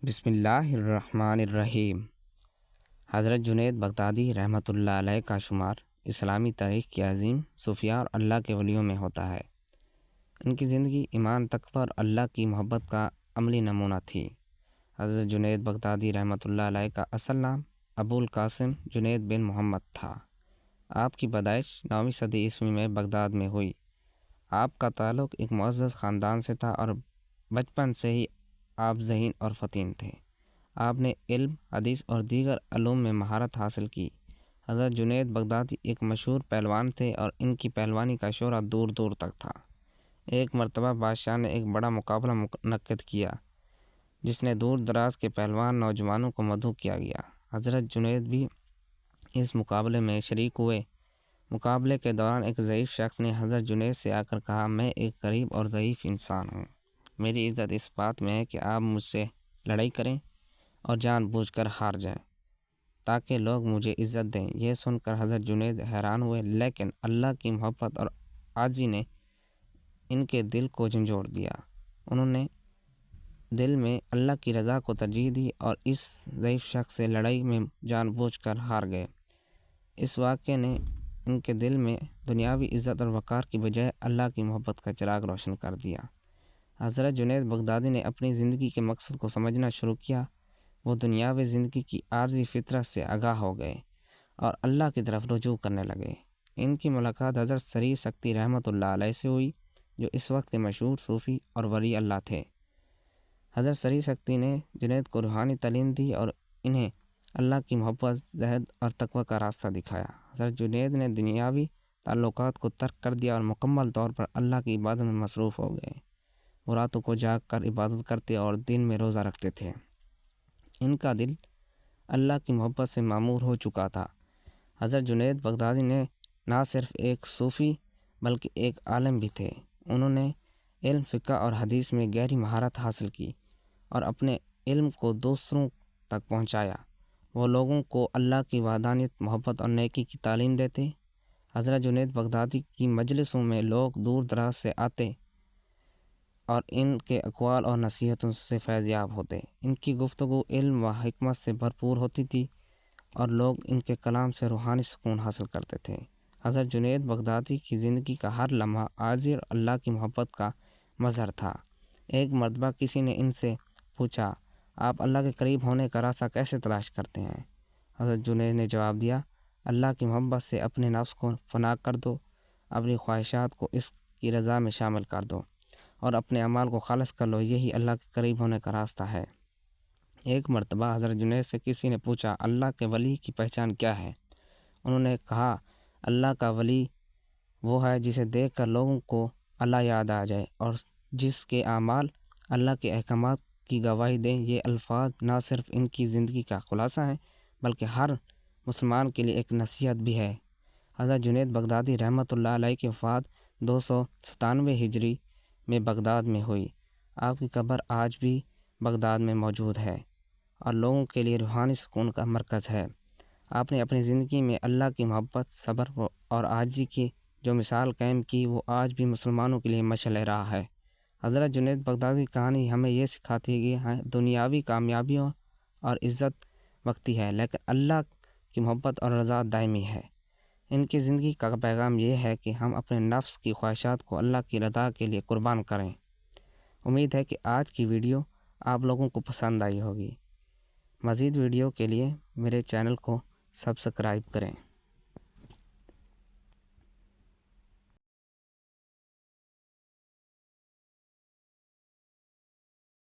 بسم اللہ الرحمن الرحیم۔ حضرت جنید بغدادی رحمۃ اللہ علیہ کا شمار اسلامی تاریخ کی عظیم صوفیاء اور اللہ کے ولیوں میں ہوتا ہے۔ ان کی زندگی ایمان، تقویٰ اور اللہ کی محبت کا عملی نمونہ تھی۔ حضرت جنید بغدادی رحمۃ اللہ علیہ کا اصل نام ابو القاسم جنید بن محمد تھا۔ آپ کی پیدائش 9ویں صدی عیسوی میں بغداد میں ہوئی۔ آپ کا تعلق ایک معزز خاندان سے تھا اور بچپن سے ہی آپ ذہین اور فطن تھے۔ آپ نے علم، حدیث اور دیگر علوم میں مہارت حاصل کی۔ حضرت جنید بغدادی ایک مشہور پہلوان تھے اور ان کی پہلوانی کا شہرہ دور دور تک تھا۔ ایک مرتبہ بادشاہ نے ایک بڑا مقابلہ منعقد کیا جس نے دور دراز کے پہلوان نوجوانوں کو مدعو کیا گیا۔ حضرت جنید بھی اس مقابلے میں شریک ہوئے۔ مقابلے کے دوران ایک ضعیف شخص نے حضرت جنید سے آ کر کہا، میں ایک غریب اور ضعیف انسان ہوں۔ میری عزت اس بات میں ہے کہ آپ مجھ سے لڑائی کریں اور جان بوجھ کر ہار جائیں تاکہ لوگ مجھے عزت دیں۔ یہ سن کر حضرت جنید حیران ہوئے، لیکن اللہ کی محبت اور عاجزی نے ان کے دل کو جھنجھوڑ دیا۔ انہوں نے دل میں اللہ کی رضا کو ترجیح دی اور اس ضعیف شخص سے لڑائی میں جان بوجھ کر ہار گئے۔ اس واقعے نے ان کے دل میں دنیاوی عزت اور وقار کی بجائے اللہ کی محبت کا چراغ روشن کر دیا۔ حضرت جنید بغدادی نے اپنی زندگی کے مقصد کو سمجھنا شروع کیا۔ وہ دنیاوی زندگی کی عارضی فطرت سے آگاہ ہو گئے اور اللہ کی طرف رجوع کرنے لگے۔ ان کی ملاقات حضرت سری سکتی رحمۃ اللہ علیہ سے ہوئی، جو اس وقت کے مشہور صوفی اور ولی اللہ تھے۔ حضرت سری سکتی نے جنید کو روحانی تعلیم دی اور انہیں اللہ کی محبت، زہد اور تقویٰ کا راستہ دکھایا۔ حضرت جنید نے دنیاوی تعلقات کو ترک کر دیا اور مکمل طور پر اللہ کی عبادت میں مصروف ہو گئے۔ وہ راتوں کو جاگ کر عبادت کرتے اور دن میں روزہ رکھتے تھے۔ ان کا دل اللہ کی محبت سے معمور ہو چکا تھا۔ حضرت جنید بغدادی نے نہ صرف ایک صوفی بلکہ ایک عالم بھی تھے۔ انہوں نے علم، فقہ اور حدیث میں گہری مہارت حاصل کی اور اپنے علم کو دوسروں تک پہنچایا۔ وہ لوگوں کو اللہ کی وحدانیت، محبت اور نیکی کی تعلیم دیتے۔ حضرت جنید بغدادی کی مجلسوں میں لوگ دور دراز سے آتے اور ان کے اقوال اور نصیحتوں سے فیض یاب ہوتے۔ ان کی گفتگو علم و حکمت سے بھرپور ہوتی تھی اور لوگ ان کے کلام سے روحانی سکون حاصل کرتے تھے۔ حضرت جنید بغدادی کی زندگی کا ہر لمحہ عاجزی اور اللہ کی محبت کا مظہر تھا۔ ایک مرتبہ کسی نے ان سے پوچھا، آپ اللہ کے قریب ہونے کا راستہ کیسے تلاش کرتے ہیں؟ حضرت جنید نے جواب دیا، اللہ کی محبت سے اپنے نفس کو فنا کر دو، اپنی خواہشات کو اس کی رضا میں شامل کر دو اور اپنے اعمال کو خالص کر لو، یہی اللہ کے قریب ہونے کا راستہ ہے۔ ایک مرتبہ حضرت جنید سے کسی نے پوچھا، اللہ کے ولی کی پہچان کیا ہے؟ انہوں نے کہا، اللہ کا ولی وہ ہے جسے دیکھ کر لوگوں کو اللہ یاد آ جائے اور جس کے اعمال اللہ کے احکامات کی گواہی دیں۔ یہ الفاظ نہ صرف ان کی زندگی کا خلاصہ ہیں بلکہ ہر مسلمان کے لیے ایک نصیحت بھی ہے۔ حضرت جنید بغدادی رحمۃ اللہ علیہ کی وفات 297 ہجری میں بغداد میں ہوئی۔ آپ کی قبر آج بھی بغداد میں موجود ہے اور لوگوں کے لیے روحانی سکون کا مرکز ہے۔ آپ نے اپنی زندگی میں اللہ کی محبت، صبر اور عاجزی کی جو مثال قائم کی، وہ آج بھی مسلمانوں کے لیے مشعل راہ ہے۔ حضرت جنید بغدادی کی کہانی ہمیں یہ سکھاتی ہے کہ دنیاوی کامیابیوں اور عزت وقتی ہے، لیکن اللہ کی محبت اور رضا دائمی ہے۔ ان کی زندگی کا پیغام یہ ہے کہ ہم اپنے نفس کی خواہشات کو اللہ کی رضا کے لیے قربان کریں۔ امید ہے کہ آج کی ویڈیو آپ لوگوں کو پسند آئی ہوگی۔ مزید ویڈیو کے لیے میرے چینل کو سبسکرائب کریں۔